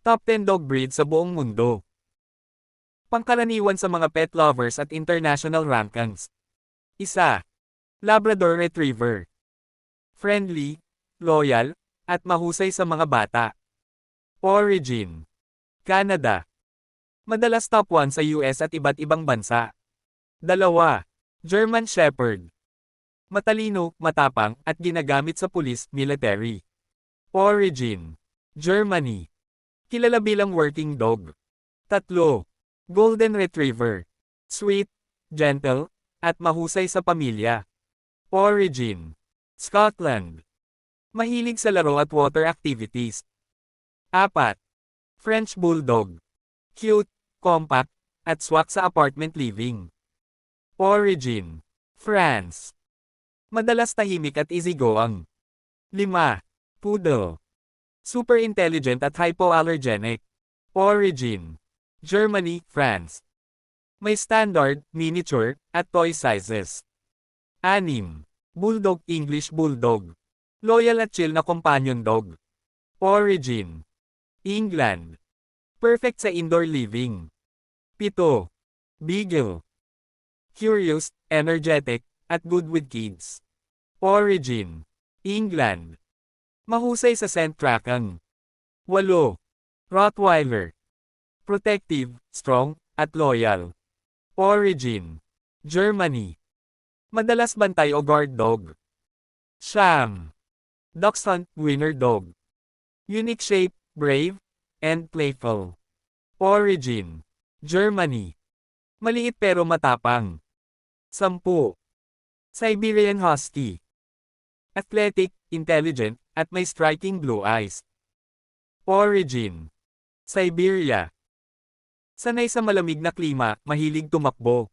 Top 10 dog breed sa buong mundo. Pangkaraniwan sa mga pet lovers at international rankings. 1. Labrador Retriever. Friendly, loyal, at mahusay sa mga bata. Origin: Canada. Madalas top 1 sa US at iba't ibang bansa. 2. German Shepherd. Matalino, matapang, at ginagamit sa pulis, military. Origin: Germany. Kilala bilang working dog. 3. Golden Retriever. Sweet, gentle, at mahusay sa pamilya. Origin: Scotland. Mahilig sa laro at water activities. 4. French Bulldog. Cute, compact, at swak sa apartment living. Origin: France. Madalas tahimik at easygoing. 5. Poodle. Super intelligent at hypoallergenic. Origin: Germany, France. May standard, miniature, at toy sizes. 6. Bulldog English Bulldog. Loyal at chill na companion dog. Origin: England. Perfect sa indoor living. 7. Beagle. Curious, energetic, at good with kids. Origin: England. Mahusay sa scent tracking. 8. Rottweiler. Protective, strong, at loyal. Origin: Germany. Madalas bantay o guard dog. 9. Dachshund Winner Dog. Unique shape, brave, and playful. Origin: Germany. Maliit pero matapang. 10. Siberian Husky. Athletic, intelligent, at may striking blue eyes. Origin: Siberia. Sanay sa malamig na klima, mahilig tumakbo.